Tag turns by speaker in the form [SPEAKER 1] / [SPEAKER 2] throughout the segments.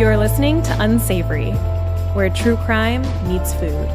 [SPEAKER 1] You're listening to Unsavory, where true crime meets food.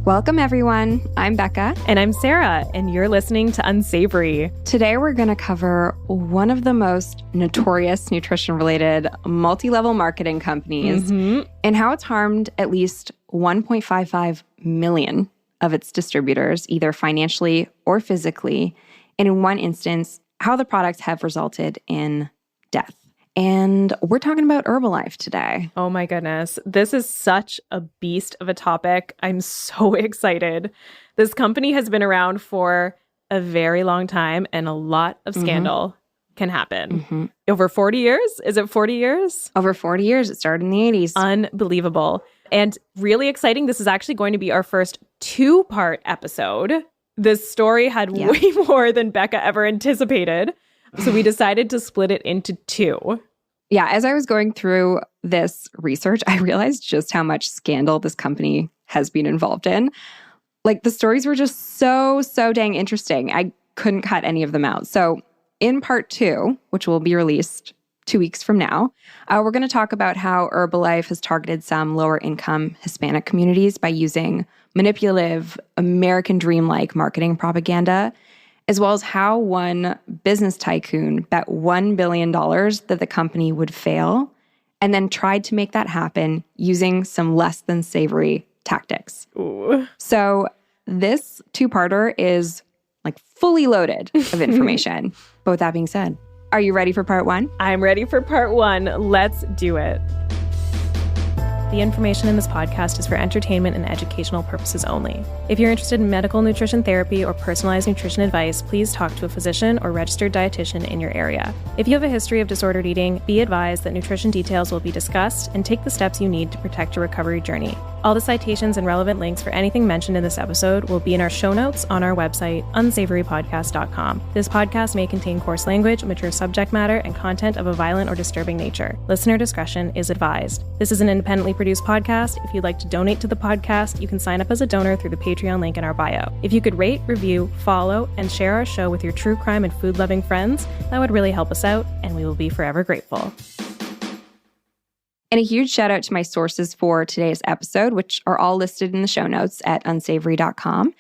[SPEAKER 2] Welcome, everyone. I'm Becca.
[SPEAKER 1] And I'm Sarah, and you're listening to Unsavory.
[SPEAKER 2] Today, we're going to cover one of the most notorious nutrition-related multi-level marketing companies and how it's harmed at least 1.55 million of its distributors, either financially or physically, and in one instance, how the products have resulted in death. And we're talking about Herbalife today.
[SPEAKER 1] Oh my goodness. This is such a beast of a topic. I'm so excited. This company has been around for a very long time, and a lot of scandal can happen. Over 40 years? Is it 40 years?
[SPEAKER 2] Over 40 years. It started in the 80s.
[SPEAKER 1] Unbelievable. And really exciting. This is actually going to be our first two-part episode. This story had way more than Becca ever anticipated. So we decided to split it into two.
[SPEAKER 2] Yeah, as I was going through this research, I realized just how much scandal this company has been involved in. Like, the stories were just so dang interesting. I couldn't cut any of them out. So in part two, which will be released 2 weeks from now, we're going to talk about how Herbalife has targeted some lower income Hispanic communities by using manipulative, American dream-like marketing propaganda, as well as how one business tycoon bet $1 billion that the company would fail, and then tried to make that happen using some less than savory tactics.
[SPEAKER 1] Ooh.
[SPEAKER 2] So this two-parter is like fully loaded of information. But with that being said, are you ready for part one?
[SPEAKER 1] I'm ready for part one. Let's do it. The information in this podcast is for entertainment and educational purposes only. If you're interested in medical nutrition therapy or personalized nutrition advice, please talk to a physician or registered dietitian in your area. If you have a history of disordered eating, be advised that nutrition details will be discussed, and take the steps you need to protect your recovery journey. All the citations and relevant links for anything mentioned in this episode will be in our show notes on our website, unsavorypodcast.com. This podcast may contain coarse language, mature subject matter, and content of a violent or disturbing nature. Listener discretion is advised. This is an independently produced podcast. If you'd like to donate to the podcast, you can sign up as a donor through the Patreon link in our bio. If you could rate, review, follow, and share our show with your true crime and food-loving friends, that would really help us out, and we will be forever grateful.
[SPEAKER 2] And a huge shout out to my sources for today's episode, which are all listed in the show notes at unsavory.com.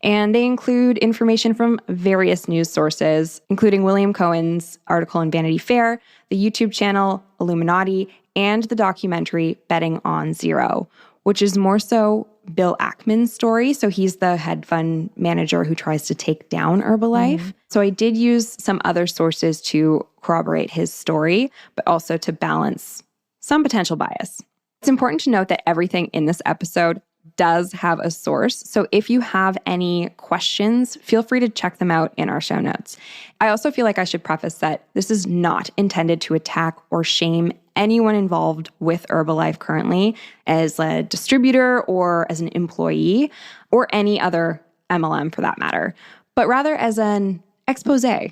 [SPEAKER 2] And they include information from various news sources, including William Cohen's article in Vanity Fair, the YouTube channel Illuminati, and the documentary Betting on Zero, which is more so Bill Ackman's story. So he's the hedge fund manager who tries to take down Herbalife. So I did use some other sources to corroborate his story, but also to balance some potential bias. It's important to note that everything in this episode does have a source. So if you have any questions, feel free to check them out in our show notes. I also feel like I should preface that this is not intended to attack or shame anyone involved with Herbalife currently as a distributor or as an employee or any other MLM for that matter, but rather as an expose to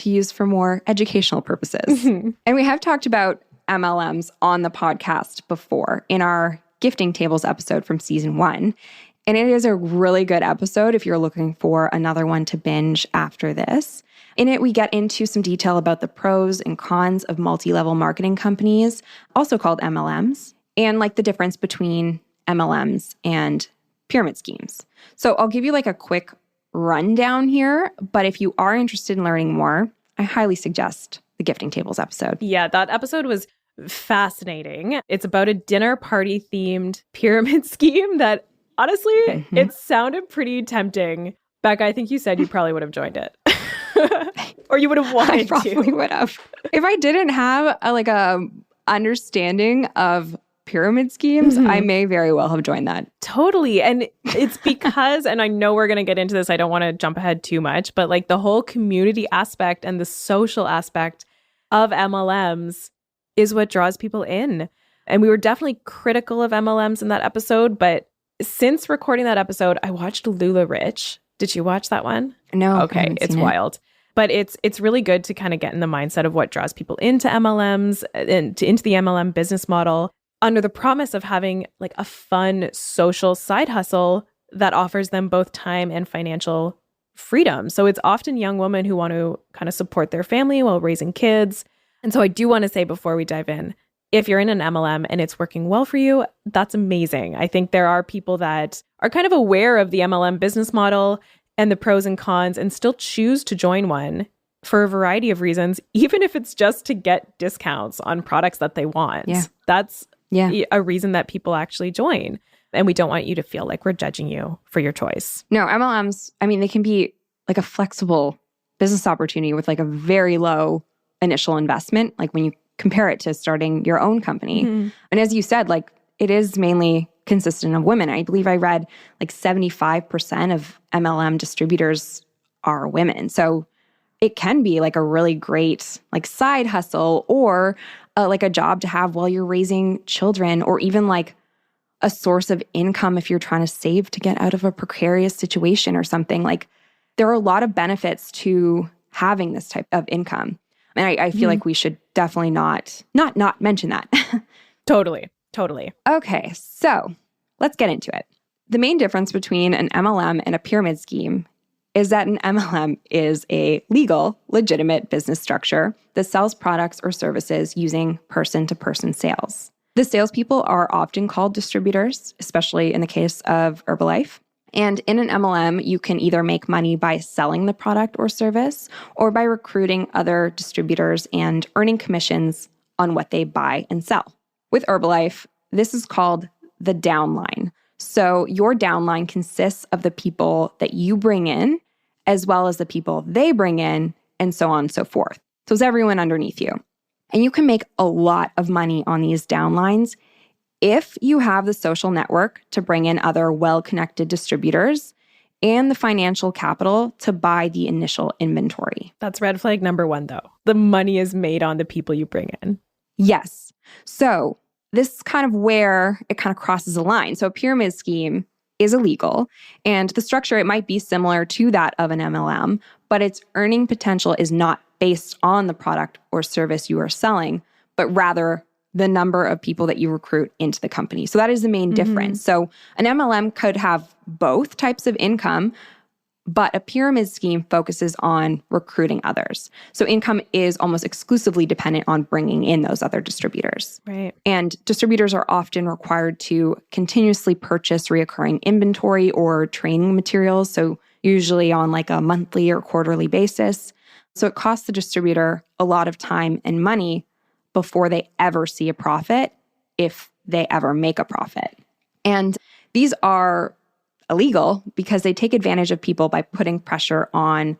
[SPEAKER 2] use for more educational purposes. And we have talked about MLMs on the podcast before in our gifting tables episode from season 1. And it is a really good episode if you're looking for another one to binge after this. In it, we get into some detail about the pros and cons of multi-level marketing companies, also called MLMs, and like the difference between MLMs and pyramid schemes. So I'll give you like a quick rundown here, but if you are interested in learning more, I highly suggest the gifting tables episode.
[SPEAKER 1] Yeah, that episode was fascinating. It's about a dinner party themed pyramid scheme that honestly, it sounded pretty tempting. Becca, I think you said you probably would have joined it. Or you would have wanted to.
[SPEAKER 2] I probably would have. If I didn't have a understanding of pyramid schemes, I may very well have joined that.
[SPEAKER 1] Totally. And it's because, and I know we're going to get into this, I don't want to jump ahead too much, but like the whole community aspect and the social aspect of MLMs is what draws people in. And we were definitely critical of MLMs in that episode, but since recording that episode, I watched Lula Rich. Did you watch that one?
[SPEAKER 2] No.
[SPEAKER 1] Okay, it's wild. But it's really good to kind of get in the mindset of what draws people into MLMs and into the MLM business model under the promise of having like a fun social side hustle that offers them both time and financial freedom. So it's often young women who want to kind of support their family while raising kids. And so I do want to say before we dive in, if you're in an MLM and it's working well for you, that's amazing. I think there are people that are kind of aware of the MLM business model and the pros and cons and still choose to join one for a variety of reasons, even if it's just to get discounts on products that they want.
[SPEAKER 2] Yeah.
[SPEAKER 1] That's a reason that people actually join. And we don't want you to feel like we're judging you for your choice.
[SPEAKER 2] No, MLMs, I mean, they can be like a flexible business opportunity with like a very low initial investment, like when you compare it to starting your own company.
[SPEAKER 1] Mm-hmm.
[SPEAKER 2] And as you said, like it is mainly consistent of women. I believe I read like 75% of MLM distributors are women. So it can be like a really great like side hustle or like a job to have while you're raising children, or even like a source of income if you're trying to save to get out of a precarious situation or something. Like there are a lot of benefits to having this type of income. And I feel like we should definitely not mention that.
[SPEAKER 1] Totally.
[SPEAKER 2] Okay, so let's get into it. The main difference between an MLM and a pyramid scheme is that an MLM is a legal, legitimate business structure that sells products or services using person-to-person sales. The salespeople are often called distributors, especially in the case of Herbalife. And in an MLM, you can either make money by selling the product or service, or by recruiting other distributors and earning commissions on what they buy and sell. With Herbalife, this is called the downline. So your downline consists of the people that you bring in, as well as the people they bring in, and so on and so forth. So it's everyone underneath you. And you can make a lot of money on these downlines if you have the social network to bring in other well-connected distributors and the financial capital to buy the initial inventory.
[SPEAKER 1] That's red flag number one, though. The money is made on the people you bring in.
[SPEAKER 2] Yes. So this is kind of where it kind of crosses a line. So a pyramid scheme is illegal, and the structure, it might be similar to that of an MLM, but its earning potential is not based on the product or service you are selling, but rather the number of people that you recruit into the company. So that is the main difference. So an MLM could have both types of income, but a pyramid scheme focuses on recruiting others. So income is almost exclusively dependent on bringing in those other distributors.
[SPEAKER 1] Right.
[SPEAKER 2] And distributors are often required to continuously purchase reoccurring inventory or training materials, so usually on like a monthly or quarterly basis. So it costs the distributor a lot of time and money before they ever see a profit, if they ever make a profit. And these are illegal because they take advantage of people by putting pressure on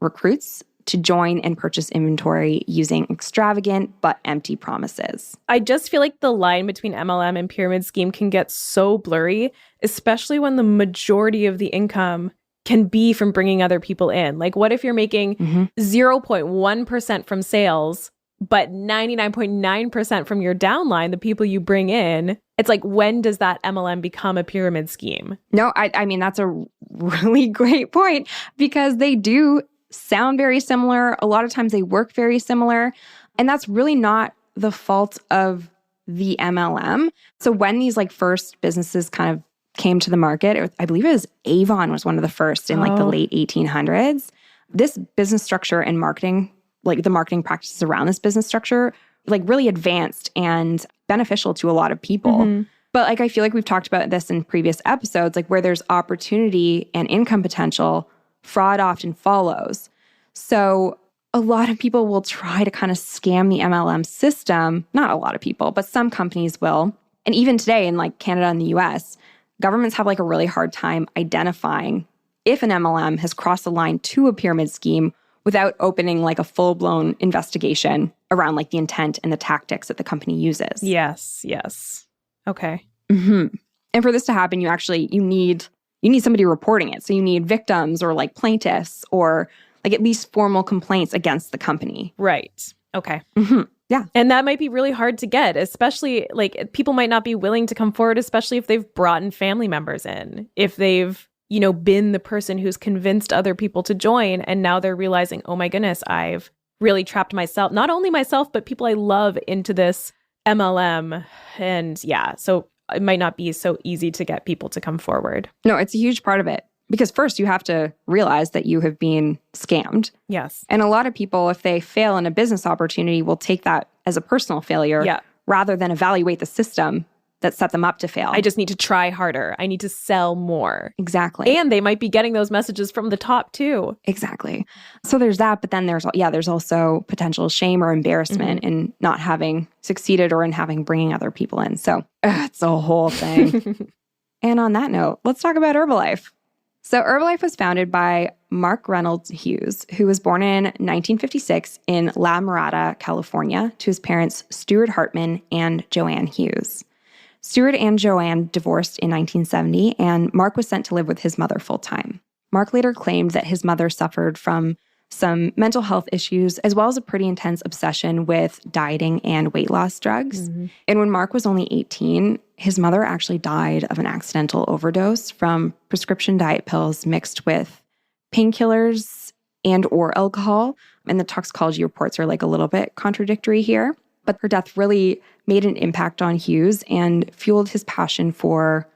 [SPEAKER 2] recruits to join and purchase inventory using extravagant but empty promises.
[SPEAKER 1] I just feel like the line between MLM and pyramid scheme can get so blurry, especially when the majority of the income can be from bringing other people in. Like, what if you're making 0.1% from sales, but 99.9% from your downline, the people you bring in? It's like, when does that MLM become a pyramid scheme?
[SPEAKER 2] No, I mean, that's a really great point, because they do sound very similar. A lot of times they work very similar. And that's really not the fault of the MLM. So when these like first businesses kind of came to the market, I believe it was Avon was one of the first in like the late 1800s. This business structure and marketing, like the marketing practices around this business structure, like really advanced and beneficial to a lot of people. But like, I feel like we've talked about this in previous episodes, like where there's opportunity and income potential, fraud often follows. So a lot of people will try to kind of scam the MLM system. Not a lot of people, but some companies will. And even today in like Canada and the US, governments have like a really hard time identifying if an MLM has crossed the line to a pyramid scheme without opening like a full-blown investigation around like the intent and the tactics that the company uses.
[SPEAKER 1] Yes. Okay.
[SPEAKER 2] And for this to happen, you need somebody reporting it. So you need victims or like plaintiffs or like at least formal complaints against the company.
[SPEAKER 1] Right. Okay.
[SPEAKER 2] Yeah.
[SPEAKER 1] And that might be really hard to get, especially like people might not be willing to come forward, especially if they've brought in family members in, if they've, been the person who's convinced other people to join. And now they're realizing, oh my goodness, I've really trapped myself, not only myself, but people I love into this MLM. And yeah, so it might not be so easy to get people to come forward.
[SPEAKER 2] No, it's a huge part of it. Because first, you have to realize that you have been scammed.
[SPEAKER 1] Yes.
[SPEAKER 2] And a lot of people, if they fail in a business opportunity, will take that as a personal failure rather than evaluate the system that set them up to fail.
[SPEAKER 1] I just need to try harder. I need to sell more.
[SPEAKER 2] Exactly.
[SPEAKER 1] And they might be getting those messages from the top too.
[SPEAKER 2] Exactly. So there's that, but then there's also potential shame or embarrassment in not having succeeded or in having bringing other people in. So it's a whole thing. And on that note, let's talk about Herbalife. So Herbalife was founded by Mark Reynolds Hughes, who was born in 1956 in La Mirada, California, to his parents Stuart Hartman and Joanne Hughes. Stuart and Joanne divorced in 1970, and Mark was sent to live with his mother full-time. Mark later claimed that his mother suffered from some mental health issues, as well as a pretty intense obsession with dieting and weight loss drugs. And when Mark was only 18, his mother actually died of an accidental overdose from prescription diet pills mixed with painkillers and or alcohol. And the toxicology reports are like a little bit contradictory here. But her death really made an impact on Hughes and fueled his passion for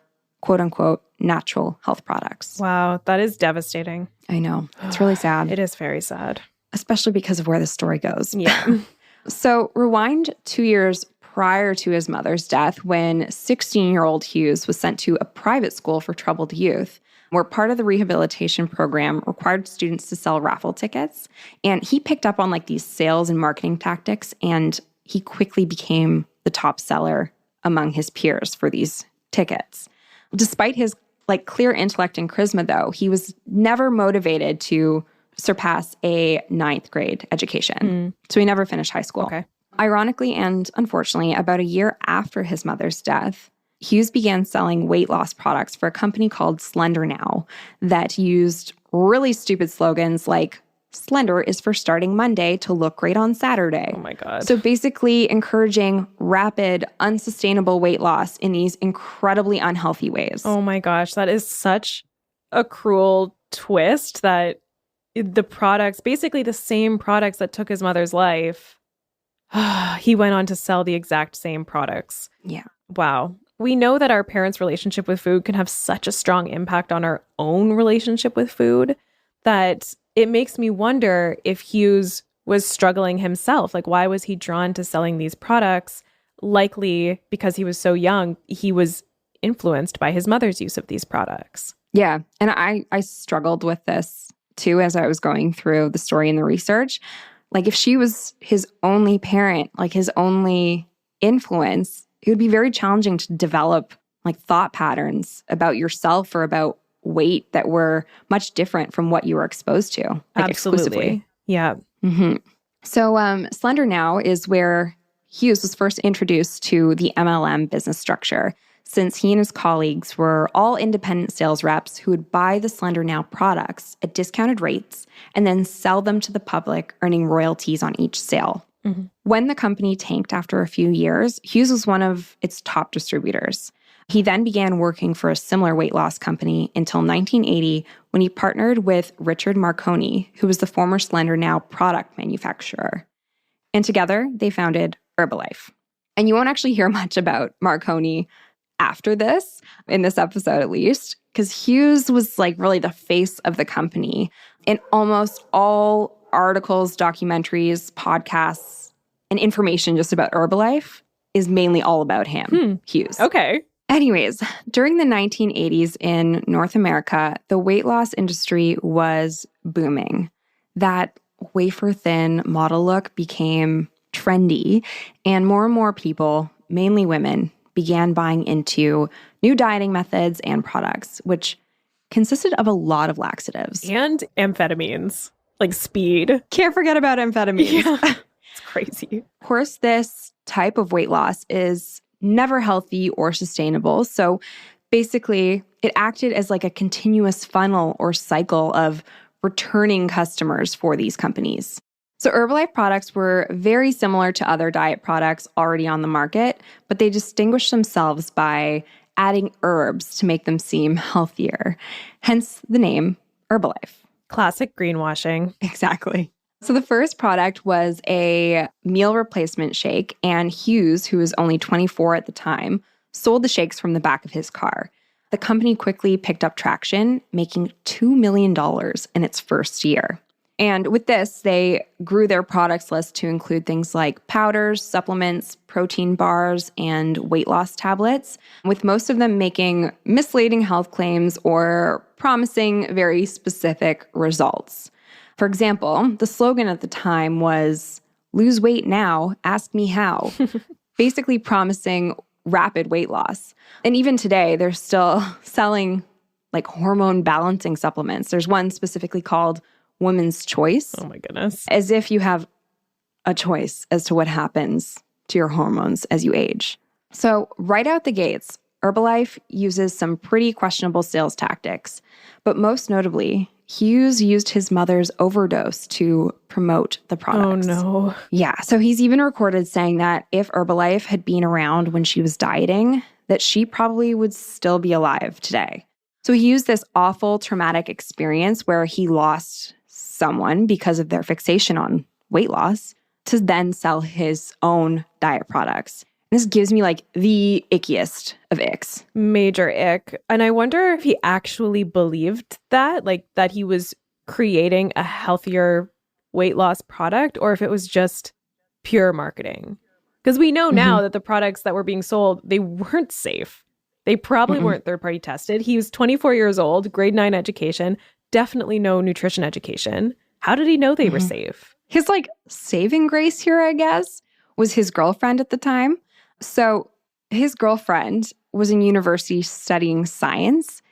[SPEAKER 2] quote unquote natural health products.
[SPEAKER 1] Wow, that is devastating.
[SPEAKER 2] I know. It's really sad.
[SPEAKER 1] It is very sad.
[SPEAKER 2] Especially because of where the story goes.
[SPEAKER 1] Yeah.
[SPEAKER 2] So rewind 2 years prior to his mother's death, when 16-year-old Hughes was sent to a private school for troubled youth, where part of the rehabilitation program required students to sell raffle tickets. And he picked up on like these sales and marketing tactics, and he quickly became the top seller among his peers for these tickets. Despite his like clear intellect and charisma, though, he was never motivated to surpass a 9th grade education. So he never finished high school.
[SPEAKER 1] Okay.
[SPEAKER 2] Ironically and unfortunately, about a year after his mother's death, Hughes began selling weight loss products for a company called Slender Now that used really stupid slogans like, "Slender is for starting Monday to look great on Saturday."
[SPEAKER 1] Oh my God.
[SPEAKER 2] So basically encouraging rapid, unsustainable weight loss in these incredibly unhealthy ways.
[SPEAKER 1] Oh my gosh, that is such a cruel twist that the products, basically the same products that took his mother's life, he went on to sell the exact same products.
[SPEAKER 2] Yeah.
[SPEAKER 1] Wow. We know that our parents' relationship with food can have such a strong impact on our own relationship with food that it makes me wonder if Hughes was struggling himself. Like, why was he drawn to selling these products? Likely because he was so young, he was influenced by his mother's use of these products.
[SPEAKER 2] Yeah. And I struggled with this too as I was going through the story and the research. Like, if she was his only parent, like his only influence, it would be very challenging to develop like thought patterns about yourself or about weight that were much different from what you were exposed to, like exclusively.
[SPEAKER 1] Yeah.
[SPEAKER 2] So Slender Now is where Hughes was first introduced to the MLM business structure, since he and his colleagues were all independent sales reps who would buy the Slender Now products at discounted rates and then sell them to the public, earning royalties on each sale. When the company tanked after a few years, Hughes was one of its top distributors. He then began working for a similar weight loss company until 1980, when he partnered with Richard Marconi, who was the former Slender Now product manufacturer. And together, they founded Herbalife. And you won't actually hear much about Marconi after this, in this episode at least, because Hughes was like really the face of the company. In almost all articles, documentaries, podcasts, and information just about Herbalife is mainly all about him, Hughes.
[SPEAKER 1] Okay.
[SPEAKER 2] Anyways, during the 1980s in North America, the weight loss industry was booming. That wafer-thin model look became trendy, and more people, mainly women, began buying into new dieting methods and products, which consisted of a lot of laxatives.
[SPEAKER 1] And amphetamines, like speed.
[SPEAKER 2] Can't forget about amphetamines.
[SPEAKER 1] Yeah. It's crazy.
[SPEAKER 2] Of course, this type of weight loss is never healthy or sustainable. So basically, it acted as like a continuous funnel or cycle of returning customers for these companies. So Herbalife products were very similar to other diet products already on the market, but they distinguished themselves by adding herbs to make them seem healthier. Hence the name Herbalife.
[SPEAKER 1] Classic greenwashing.
[SPEAKER 2] Exactly. So the first product was a meal replacement shake, and Hughes, who was only 24 at the time, sold the shakes from the back of his car. The company quickly picked up traction, making $2 million in its first year. And with this, they grew their products list to include things like powders, supplements, protein bars, and weight loss tablets, with most of them making misleading health claims or promising very specific results. For example, the slogan at the time was, "Lose weight now, ask me how," basically promising rapid weight loss. And even today, they're still selling like hormone balancing supplements. There's one specifically called Woman's Choice.
[SPEAKER 1] Oh my goodness.
[SPEAKER 2] As if you have a choice as to what happens to your hormones as you age. So right out the gates, Herbalife uses some pretty questionable sales tactics, but most notably, Hughes used his mother's overdose to promote the products.
[SPEAKER 1] Oh no.
[SPEAKER 2] Yeah, so he's even recorded saying that if Herbalife had been around when she was dieting, that she probably would still be alive today. So he used this awful traumatic experience where he lost someone because of their fixation on weight loss to then sell his own diet products. This gives me like the ickiest of icks.
[SPEAKER 1] Major ick. And I wonder if he actually believed that, like that he was creating a healthier weight loss product, or if it was just pure marketing. Because we know now that the products that were being sold, they weren't safe. They probably weren't third-party tested. He was 24 years old, grade 9 education, definitely no nutrition education. How did he know they were safe?
[SPEAKER 2] His like saving grace here, I guess, was his girlfriend at the time. So his girlfriend was in university studying science,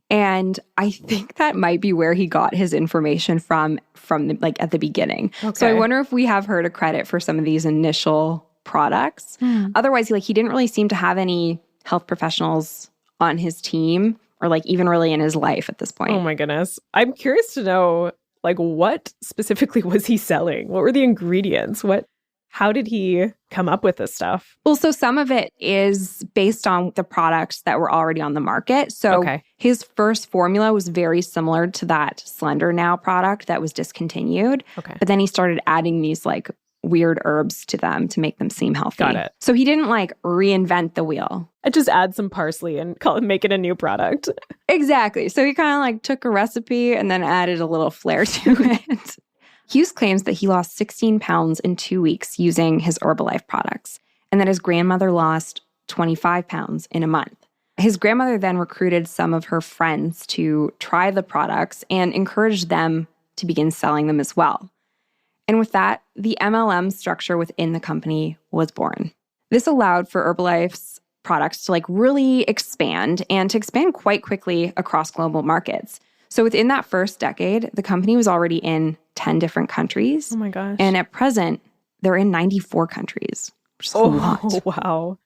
[SPEAKER 2] and I think that might be where he got his information from the, like at the beginning. Okay. So I wonder if we have her to credit for some of these initial products. Otherwise, he didn't really seem to have any health professionals on his team or like even really in his life at this point.
[SPEAKER 1] Oh my goodness. I'm curious to know, like, what specifically was he selling? What were the ingredients? How did he come up with this stuff?
[SPEAKER 2] Well, so some of it is based on the products that were already on the market. So his first formula was very similar to that Slender Now product that was discontinued. Okay. But then he started adding these like weird herbs to them to make them seem healthy.
[SPEAKER 1] Got it.
[SPEAKER 2] So he didn't like reinvent the wheel.
[SPEAKER 1] I just add some parsley and make it a new product.
[SPEAKER 2] Exactly. So he kind of like took a recipe and then added a little flair to it. Hughes claims that he lost 16 pounds in 2 weeks using his Herbalife products, and that his grandmother lost 25 pounds in a month. His grandmother then recruited some of her friends to try the products and encouraged them to begin selling them as well. And with that, the MLM structure within the company was born. This allowed for Herbalife's products to like really expand and to expand quite quickly across global markets. So within that first decade, the company was already in 10 different countries.
[SPEAKER 1] Oh my gosh.
[SPEAKER 2] And at present, they're in 94 countries, which is a lot.
[SPEAKER 1] Oh, wow.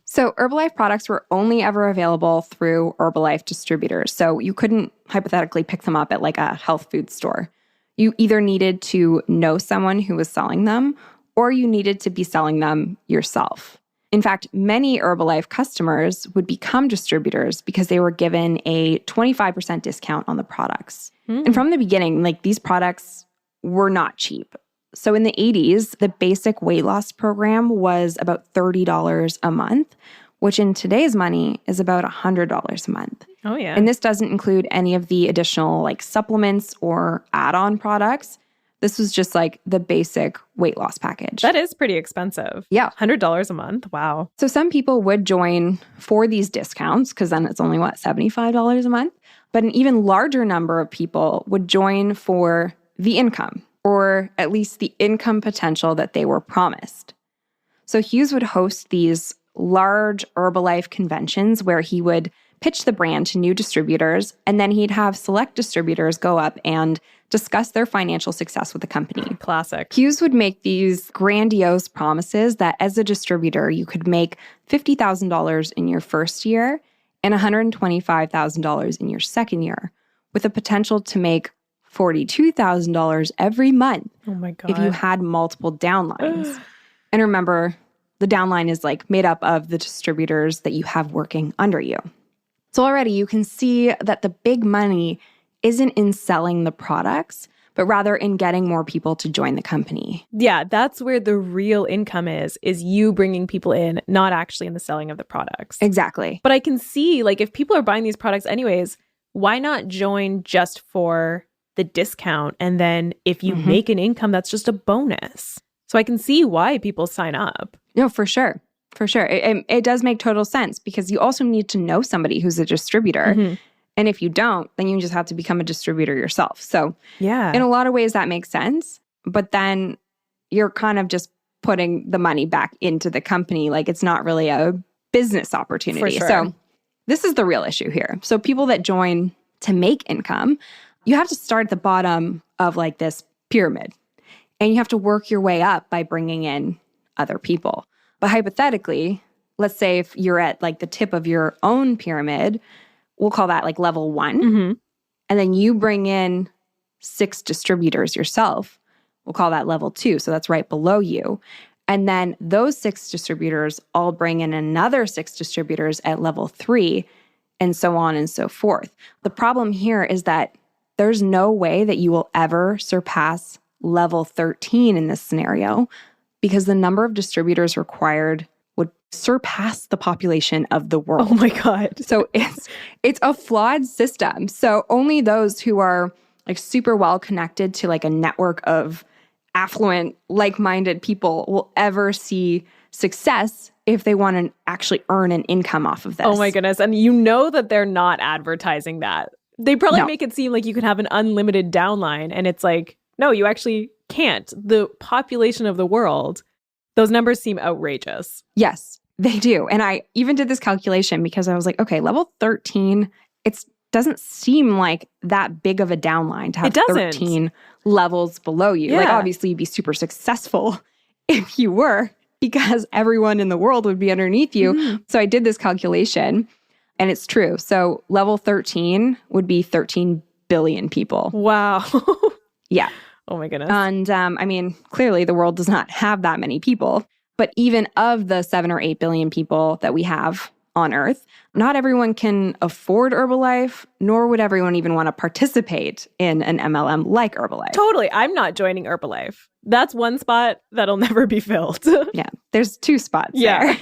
[SPEAKER 2] So Herbalife products were only ever available through Herbalife distributors. So you couldn't hypothetically pick them up at like a health food store. You either needed to know someone who was selling them, or you needed to be selling them yourself. In fact, many Herbalife customers would become distributors because they were given a 25% discount on the products. And from the beginning, like these products were not cheap. So in the 80s, the basic weight loss program was about $30 a month, which in today's money is about $100 a month.
[SPEAKER 1] Oh, yeah.
[SPEAKER 2] And this doesn't include any of the additional like supplements or add-on products. This was just like the basic weight loss package.
[SPEAKER 1] That is pretty expensive.
[SPEAKER 2] Yeah.
[SPEAKER 1] $100 a month. Wow.
[SPEAKER 2] So some people would join for these discounts because then it's only, $75 a month? But an even larger number of people would join for the income, or at least the income potential that they were promised. So Hughes would host these large Herbalife conventions where he would pitch the brand to new distributors, and then he'd have select distributors go up and discuss their financial success with the company.
[SPEAKER 1] Classic.
[SPEAKER 2] Hughes would make these grandiose promises that as a distributor, you could make $50,000 in your first year and $125,000 in your second year, with a potential to make $42,000 every month.
[SPEAKER 1] Oh my God.
[SPEAKER 2] If you had multiple downlines. And remember, the downline is like made up of the distributors that you have working under you. So already you can see that the big money isn't in selling the products, but rather in getting more people to join the company.
[SPEAKER 1] Yeah, that's where the real income is you bringing people in, not actually in the selling of the products.
[SPEAKER 2] Exactly.
[SPEAKER 1] But I can see, like, if people are buying these products anyways, why not join just for the discount? And then if you make an income, that's just a bonus. So I can see why people sign up.
[SPEAKER 2] No, for sure. For sure. It does make total sense because you also need to know somebody who's a distributor. And if you don't, then you just have to become a distributor yourself. So in a lot of ways that makes sense. But then you're kind of just putting the money back into the company. Like it's not really a business opportunity.
[SPEAKER 1] For sure.
[SPEAKER 2] So this is the real issue here. So people that join to make income, you have to start at the bottom of like this pyramid. And you have to work your way up by bringing in other people. But hypothetically, let's say if you're at like the tip of your own pyramid, we'll call that like level 1. And then you bring in 6 distributors yourself. We'll call that level 2. So that's right below you. And then those 6 distributors all bring in another 6 distributors at level 3, and so on and so forth. The problem here is that there's no way that you will ever surpass level 13 in this scenario because the number of distributors required would surpass the population of the world.
[SPEAKER 1] Oh my God.
[SPEAKER 2] So it's a flawed system. So only those who are like super well connected to like a network of affluent, like-minded people will ever see success if they want to actually earn an income off of this.
[SPEAKER 1] Oh my goodness. And you know that they're not advertising that. They probably make it seem like you can have an unlimited downline. And it's like, no, you actually can't. The population of the world, those numbers seem outrageous.
[SPEAKER 2] Yes, they do. And I even did this calculation because I was like, okay, level 13, it doesn't seem like that big of a downline to have 13 levels below you. Like obviously you'd be super successful if you were because everyone in the world would be underneath you. So I did this calculation and it's true. So level 13 would be 13 billion people.
[SPEAKER 1] Wow.
[SPEAKER 2] Yeah.
[SPEAKER 1] Oh my goodness.
[SPEAKER 2] And I mean, clearly the world does not have that many people. But even of the 7 or 8 billion people that we have on Earth, not everyone can afford Herbalife, nor would everyone even want to participate in an MLM like Herbalife.
[SPEAKER 1] Totally. I'm not joining Herbalife. That's one spot that'll never be filled.
[SPEAKER 2] Yeah, there's 2 spots there.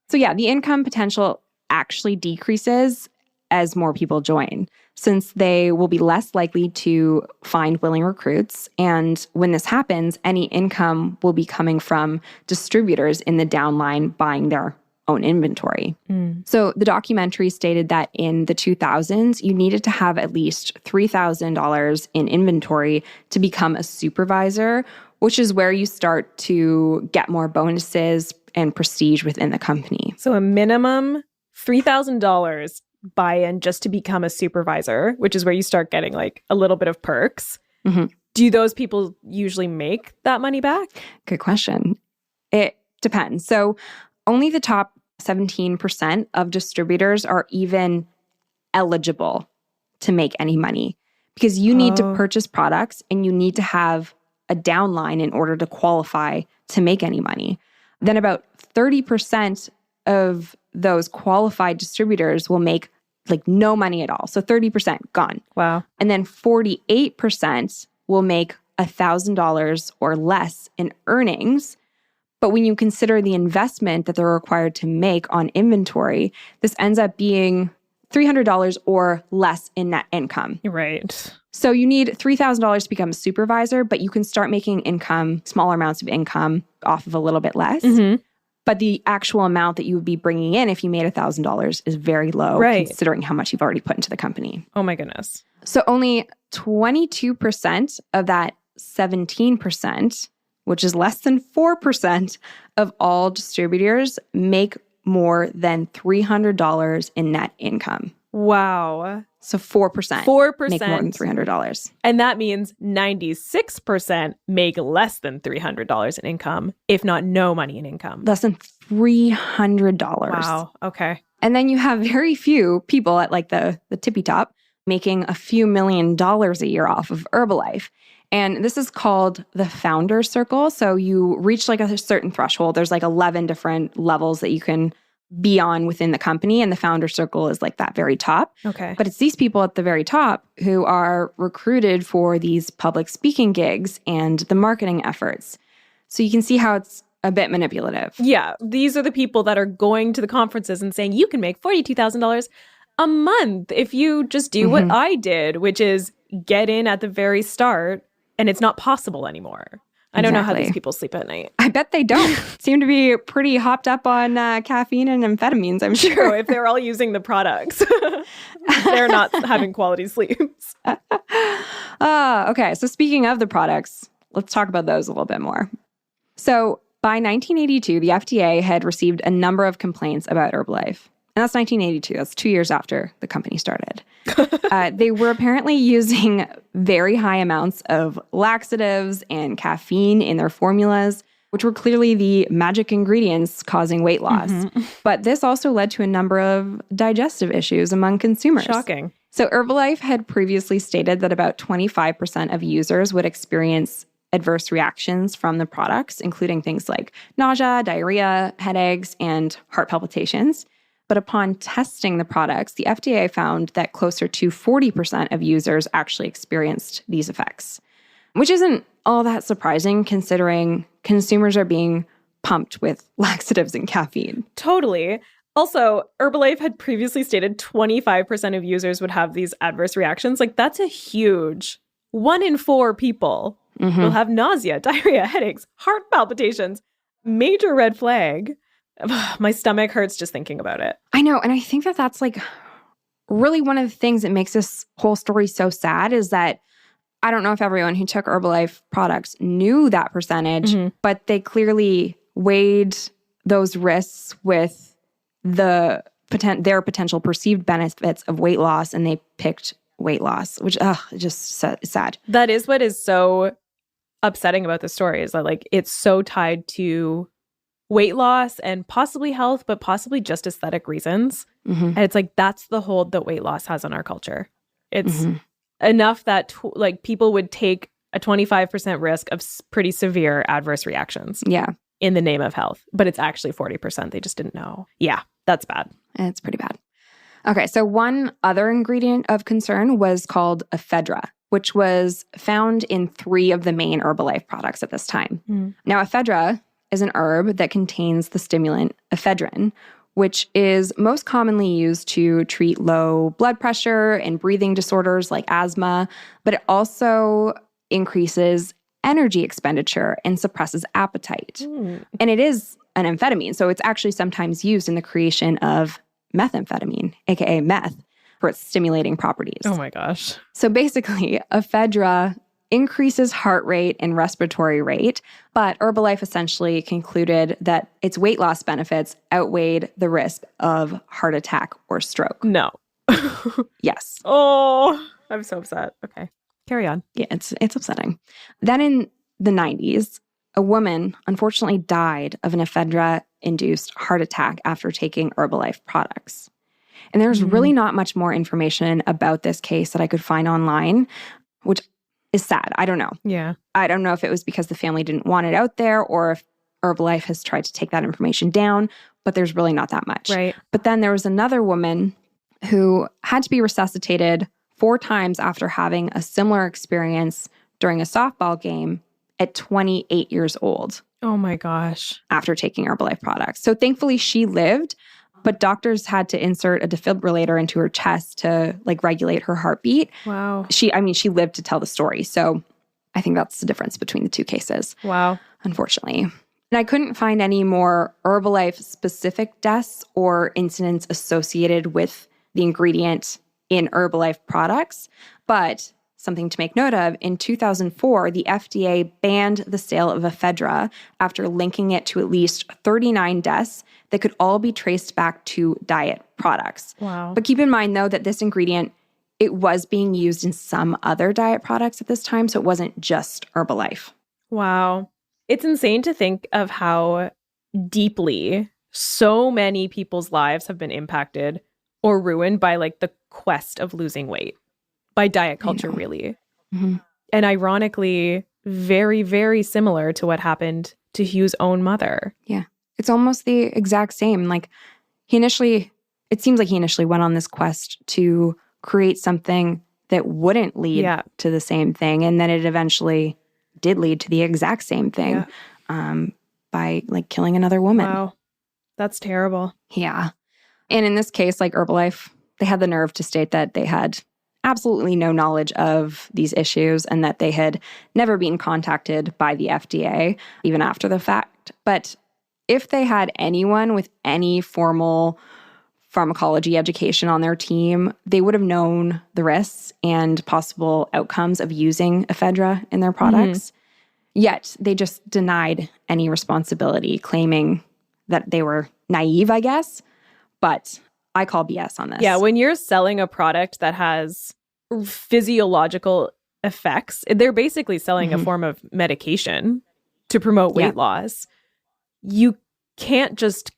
[SPEAKER 2] So yeah, the income potential actually decreases as more people join, since they will be less likely to find willing recruits. And when this happens, any income will be coming from distributors in the downline buying their own inventory. So the documentary stated that in the 2000s, you needed to have at least $3,000 in inventory to become a supervisor, which is where you start to get more bonuses and prestige within the company.
[SPEAKER 1] So a minimum $3,000 buy-in just to become a supervisor, which is where you start getting like a little bit of perks. Do those people usually make that money back?
[SPEAKER 2] Good question. It depends. So only the top 17% of distributors are even eligible to make any money because you need to purchase products and you need to have a downline in order to qualify to make any money. Then about 30% of those qualified distributors will make like no money at all. So 30% gone.
[SPEAKER 1] Wow.
[SPEAKER 2] And then 48% will make $1,000 or less in earnings. But when you consider the investment that they're required to make on inventory, this ends up being $300 or less in net income.
[SPEAKER 1] Right.
[SPEAKER 2] So you need $3,000 to become a supervisor, but you can start making income, smaller amounts of income off of a little bit less. But the actual amount that you would be bringing in if you made $1,000 is very low, considering how much you've already put into the company.
[SPEAKER 1] Oh my goodness.
[SPEAKER 2] So only 22% of that 17%, which is less than 4% of all distributors, make more than $300 in net income.
[SPEAKER 1] Wow.
[SPEAKER 2] So 4%.
[SPEAKER 1] 4%
[SPEAKER 2] make more than $300.
[SPEAKER 1] And that means 96% make less than $300 in income, if not no money in income.
[SPEAKER 2] Less than $300.
[SPEAKER 1] Wow. Okay.
[SPEAKER 2] And then you have very few people at like the tippy top making a few $1,000,000 a year off of Herbalife. And this is called the founder circle. So you reach like a certain threshold. There's like 11 different levels that you can be on within the company, and the founder circle is like that very top.
[SPEAKER 1] Okay.
[SPEAKER 2] But it's these people at the very top who are recruited for these public speaking gigs and the marketing efforts. So you can see how it's a bit manipulative.
[SPEAKER 1] Yeah. These are the people that are going to the conferences and saying, you can make $42,000 a month if you just do what I did, which is get in at the very start, and it's not possible anymore. I don't know how these people sleep at night.
[SPEAKER 2] I bet they don't. Seem to be pretty hopped up on caffeine and amphetamines, I'm sure.
[SPEAKER 1] True, if they're all using the products. They're not having quality sleeps.
[SPEAKER 2] Okay, so speaking of the products, let's talk about those a little bit more. So by 1982, the FDA had received a number of complaints about Herbalife. And that's 1982. That's 2 years after the company started. They were apparently using very high amounts of laxatives and caffeine in their formulas, which were clearly the magic ingredients causing weight loss. But this also led to a number of digestive issues among consumers.
[SPEAKER 1] Shocking.
[SPEAKER 2] So Herbalife had previously stated that about 25% of users would experience adverse reactions from the products, including things like nausea, diarrhea, headaches, and heart palpitations. But upon testing the products, the FDA found that closer to 40% of users actually experienced these effects, which isn't all that surprising considering consumers are being pumped with laxatives and caffeine.
[SPEAKER 1] Totally. Also, Herbalife had previously stated 25% of users would have these adverse reactions. Like, that's a huge 1 in 4 people will have nausea, diarrhea, headaches, heart palpitations. Major red flag. My stomach hurts just thinking about it.
[SPEAKER 2] I know. And I think that that's like really one of the things that makes this whole story so sad is that I don't know if everyone who took Herbalife products knew that percentage, but they clearly weighed those risks with their potential perceived benefits of weight loss, and they picked weight loss, which just sad.
[SPEAKER 1] That is what is so upsetting about the story, is that like it's so tied to weight loss and possibly health, but possibly just aesthetic reasons. And it's like that's the hold that weight loss has on our culture. It's enough that like people would take a 25% risk of pretty severe adverse reactions.
[SPEAKER 2] Yeah.
[SPEAKER 1] In the name of health, but it's actually 40%. They just didn't know. Yeah, that's bad.
[SPEAKER 2] It's pretty bad. Okay, so one other ingredient of concern was called ephedra, which was found in 3 of the main Herbalife products at this time. Now, ephedra is an herb that contains the stimulant ephedrine, which is most commonly used to treat low blood pressure and breathing disorders like asthma, but it also increases energy expenditure and suppresses appetite. And it is an amphetamine, so it's actually sometimes used in the creation of methamphetamine, aka meth, for its stimulating properties.
[SPEAKER 1] Oh my gosh.
[SPEAKER 2] So basically, ephedra increases heart rate and respiratory rate, but Herbalife essentially concluded that its weight loss benefits outweighed the risk of heart attack or stroke.
[SPEAKER 1] No.
[SPEAKER 2] Yes.
[SPEAKER 1] Oh, I'm so upset. Okay. Carry on.
[SPEAKER 2] Yeah, it's upsetting. Then in the 90s, a woman unfortunately died of an ephedra-induced heart attack after taking Herbalife products. And there's really not much more information about this case that I could find online, which is sad. I don't know.
[SPEAKER 1] Yeah.
[SPEAKER 2] I don't know if it was because the family didn't want it out there or if Herbalife has tried to take that information down, but there's really not that much.
[SPEAKER 1] Right.
[SPEAKER 2] But then there was another woman who had to be resuscitated 4 times after having a similar experience during a softball game at 28 years old.
[SPEAKER 1] Oh my gosh.
[SPEAKER 2] After taking Herbalife products. So thankfully she lived, but doctors had to insert a defibrillator into her chest to like regulate her heartbeat.
[SPEAKER 1] Wow.
[SPEAKER 2] She lived to tell the story. So I think that's the difference between the 2 cases.
[SPEAKER 1] Wow.
[SPEAKER 2] Unfortunately. And I couldn't find any more Herbalife specific deaths or incidents associated with the ingredient in Herbalife products. But something to make note of, in 2004, the FDA banned the sale of ephedra after linking it to at least 39 deaths that could all be traced back to diet products.
[SPEAKER 1] Wow.
[SPEAKER 2] But keep in mind, though, that this ingredient, it was being used in some other diet products at this time, so it wasn't just Herbalife.
[SPEAKER 1] Wow. It's insane to think of how deeply so many people's lives have been impacted or ruined by like the quest of losing weight, by diet culture, really. And ironically, very, very similar to what happened to Hughes' own mother.
[SPEAKER 2] Yeah. It's almost the exact same. Like, it seems like he initially went on this quest to create something that wouldn't lead to the same thing. And then it eventually did lead to the exact same thing by like killing another woman.
[SPEAKER 1] Wow. That's terrible.
[SPEAKER 2] Yeah. And in this case, like Herbalife, they had the nerve to state that they had absolutely no knowledge of these issues and that they had never been contacted by the FDA, even after the fact. But if they had anyone with any formal pharmacology education on their team, they would have known the risks and possible outcomes of using ephedra in their products. Yet they just denied any responsibility, claiming that they were naive, I guess. But I call BS on this.
[SPEAKER 1] Yeah, when you're selling a product that has physiological effects, they're basically selling a form of medication to promote weight loss. You can't just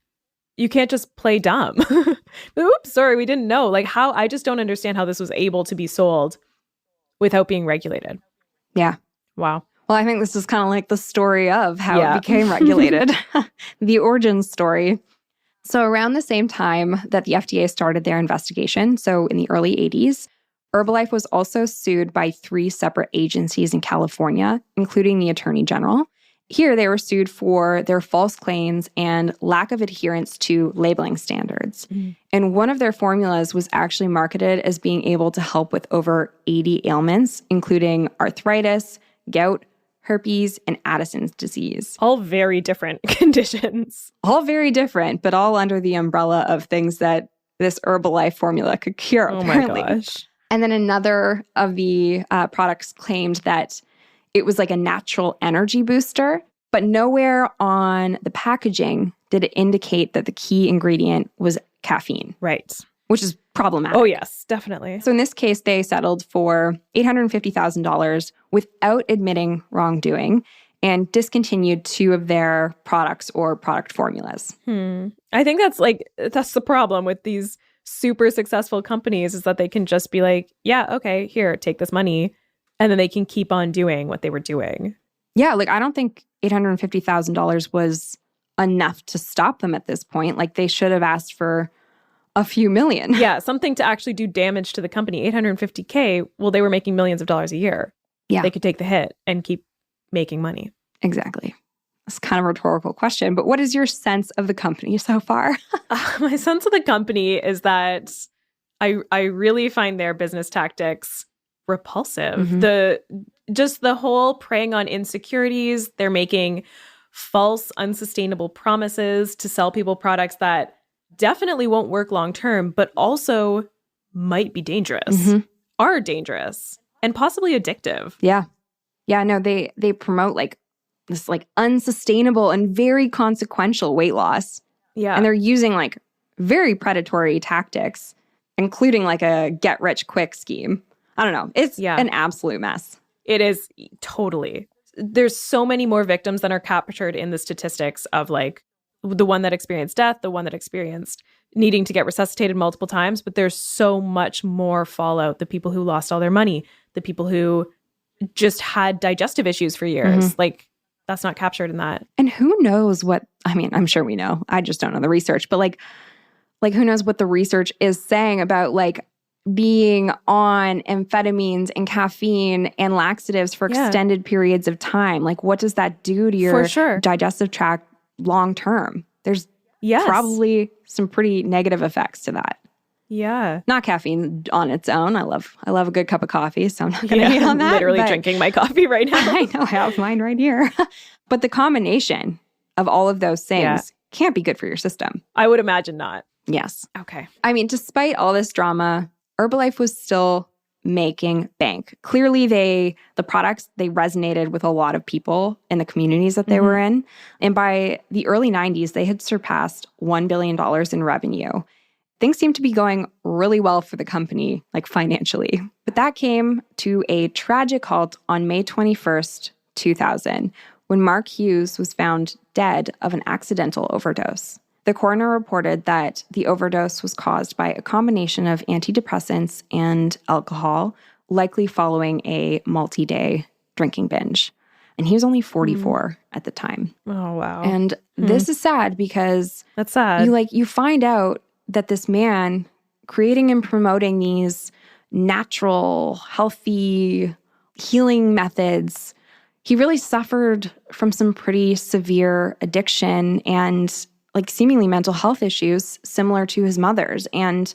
[SPEAKER 1] play dumb. Oops, sorry, we didn't know. Like how, I just don't understand how this was able to be sold without being regulated.
[SPEAKER 2] Yeah.
[SPEAKER 1] Wow.
[SPEAKER 2] Well, I think this is kind of like the story of how it became regulated. The origin story. So around the same time that the FDA started their investigation, so in the early 80s, Herbalife was also sued by 3 separate agencies in California, including the Attorney General. Here, they were sued for their false claims and lack of adherence to labeling standards. And one of their formulas was actually marketed as being able to help with over 80 ailments, including arthritis, gout, herpes, and Addison's disease.
[SPEAKER 1] All very different conditions.
[SPEAKER 2] All very different, but all under the umbrella of things that this Herbalife formula could cure, apparently.
[SPEAKER 1] Oh my gosh.
[SPEAKER 2] And then another of the products claimed that it was like a natural energy booster, but nowhere on the packaging did it indicate that the key ingredient was caffeine.
[SPEAKER 1] Right.
[SPEAKER 2] Which is problematic.
[SPEAKER 1] Oh, yes, definitely.
[SPEAKER 2] So in this case, they settled for $850,000 without admitting wrongdoing and discontinued 2 of their products or product formulas.
[SPEAKER 1] I think that's the problem with these super successful companies is that they can just be like, yeah, okay, here, take this money. And then they can keep on doing what they were doing.
[SPEAKER 2] Yeah, like I don't think $850,000 was enough to stop them at this point. Like they should have asked for a few million.
[SPEAKER 1] Yeah, something to actually do damage to the company. $850K, well, they were making millions of dollars a year.
[SPEAKER 2] Yeah.
[SPEAKER 1] They could take the hit and keep making money.
[SPEAKER 2] Exactly. It's kind of a rhetorical question, but what is your sense of the company so far?
[SPEAKER 1] My sense of the company is that I really find their business tactics repulsive. The whole preying on insecurities, they're making false, unsustainable promises to sell people products that definitely won't work long term, but also might be dangerous, are dangerous, and possibly addictive.
[SPEAKER 2] Yeah. Yeah, no, they promote like this like unsustainable and very consequential weight loss.
[SPEAKER 1] Yeah.
[SPEAKER 2] And they're using like very predatory tactics, including like a get rich quick scheme. I don't know. It's an absolute mess.
[SPEAKER 1] It is totally. There's so many more victims than are captured in the statistics of like the one that experienced death, the one that experienced needing to get resuscitated multiple times. But there's so much more fallout. The people who lost all their money, the people who just had digestive issues for years. Like that's not captured in that.
[SPEAKER 2] And who knows what, I mean, I'm sure we know. I just don't know the research, but like who knows what the research is saying about like being on amphetamines and caffeine and laxatives for extended periods of time. Like what does that do to your digestive tract long term? There's probably some pretty negative effects to that.
[SPEAKER 1] Yeah.
[SPEAKER 2] Not caffeine on its own. I love a good cup of coffee, so I'm not going to hate on that.
[SPEAKER 1] I'm literally drinking my coffee right now.
[SPEAKER 2] I know, I have mine right here. But the combination of all of those things can't be good for your system.
[SPEAKER 1] I would imagine not.
[SPEAKER 2] Yes.
[SPEAKER 1] Okay.
[SPEAKER 2] I mean, despite all this drama, Herbalife was still making bank. Clearly, the products, they resonated with a lot of people in the communities that they were in. And by the early 90s, they had surpassed $1 billion in revenue. Things seemed to be going really well for the company, like financially. But that came to a tragic halt on May 21st, 2000, when Mark Hughes was found dead of an accidental overdose. The coroner reported that the overdose was caused by a combination of antidepressants and alcohol, likely following a multi-day drinking binge. And he was only 44 at the time.
[SPEAKER 1] Oh, wow.
[SPEAKER 2] And this is sad because
[SPEAKER 1] that's sad.
[SPEAKER 2] You find out that this man creating and promoting these natural, healthy healing methods, he really suffered from some pretty severe addiction and like seemingly mental health issues similar to his mother's. And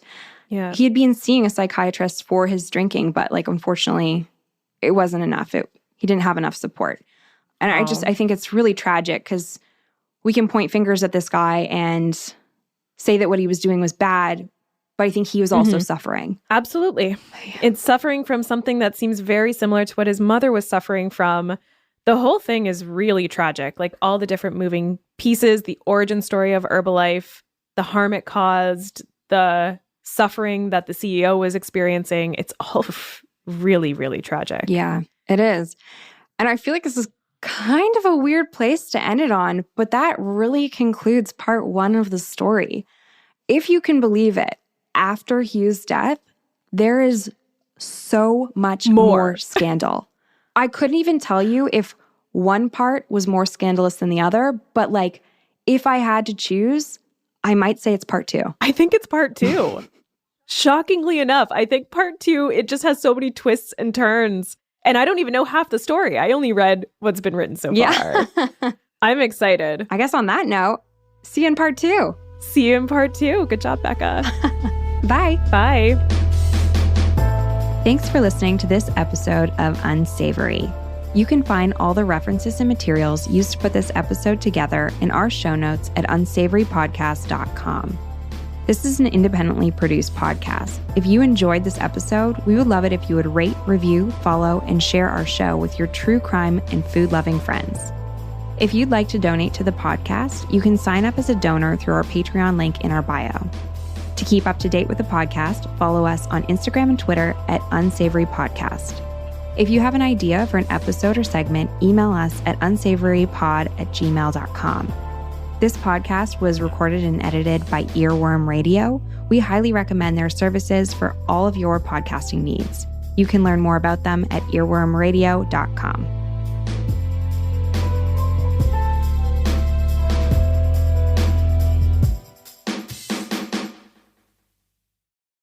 [SPEAKER 2] he had been seeing a psychiatrist for his drinking, but like unfortunately it wasn't enough. He didn't have enough support. And I think it's really tragic because we can point fingers at this guy and say that what he was doing was bad, but I think he was also suffering.
[SPEAKER 1] Absolutely. It's suffering from something that seems very similar to what his mother was suffering from. The whole thing is really tragic. Like all the different moving pieces, the origin story of Herbalife, the harm it caused, the suffering that the CEO was experiencing. It's all really, really tragic.
[SPEAKER 2] Yeah, it is. And I feel like this is kind of a weird place to end it on, but that really concludes part 1 of the story. If you can believe it, after Hughes' death, there is so much more scandal. I couldn't even tell you if one part was more scandalous than the other, but like if I had to choose, I might say it's part 2.
[SPEAKER 1] I think it's part 2. Shockingly enough, I think part 2, it just has so many twists and turns. And I don't even know half the story. I only read what's been written so far. I'm excited.
[SPEAKER 2] I guess on that note, see you in part 2.
[SPEAKER 1] See you in part 2. Good job, Becca.
[SPEAKER 2] Bye.
[SPEAKER 1] Bye.
[SPEAKER 2] Thanks for listening to this episode of Unsavory. You can find all the references and materials used to put this episode together in our show notes at unsavorypodcast.com. This is an independently produced podcast. If you enjoyed this episode, we would love it if you would rate, review, follow, and share our show with your true crime and food-loving friends. If you'd like to donate to the podcast, you can sign up as a donor through our Patreon link in our bio. To keep up to date with the podcast, follow us on Instagram and Twitter at Unsavory Podcast. If you have an idea for an episode or segment, email us at unsavorypod@gmail.com. This podcast was recorded and edited by Earworm Radio. We highly recommend their services for all of your podcasting needs. You can learn more about them at earwormradio.com.